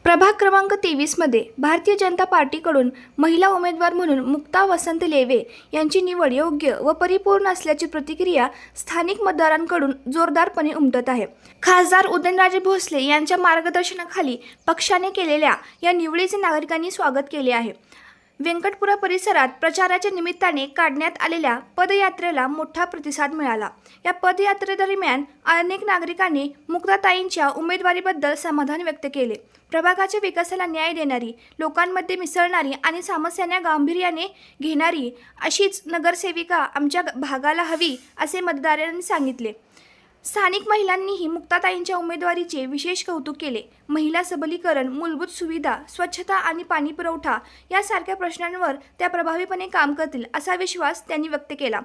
प्रभाग क्रमांक 23 मध्ये भारतीय जनता पार्टीकडून महिला उमेदवार म्हणून मुक्ता वसंत लेवे यांची निवड योग्य व परिपूर्ण असल्याची प्रतिक्रिया स्थानिक मतदारांकडून जोरदारपणे उमटत आहे। खासदार उदयनराजे भोसले यांच्या मार्गदर्शनाखाली पक्षाने केलेल्या या निवडीचे नागरिकांनी स्वागत केले आहे। व्यंकटपुरा परिसरात प्रचाराच्या निमित्ताने काढण्यात आलेल्या पदयात्रेला मोठा प्रतिसाद मिळाला। या पदयात्रेदरम्यान अनेक नागरिकांनी मुक्ताताईंच्या उमेदवारीबद्दल समाधान व्यक्त केले। प्रभागाच्या विकासाला न्याय देणारी, लोकांमध्ये मिसळणारी आणि समस्यांना गांभीर्याने घेणारी अशीच नगरसेविका आमच्या भागाला हवी असे मतदारांनी सांगितले। स्थानिक महिलांनीही मुक्ताताईंच्या उमेदवारीचे विशेष कौतुक केले। महिला सबलीकरण, मूलभूत सुविधा, स्वच्छता आणि पाणी पुरवठा यासारख्या प्रश्नांवर त्या प्रभावीपणे काम करतील असा विश्वास त्यांनी व्यक्त केला।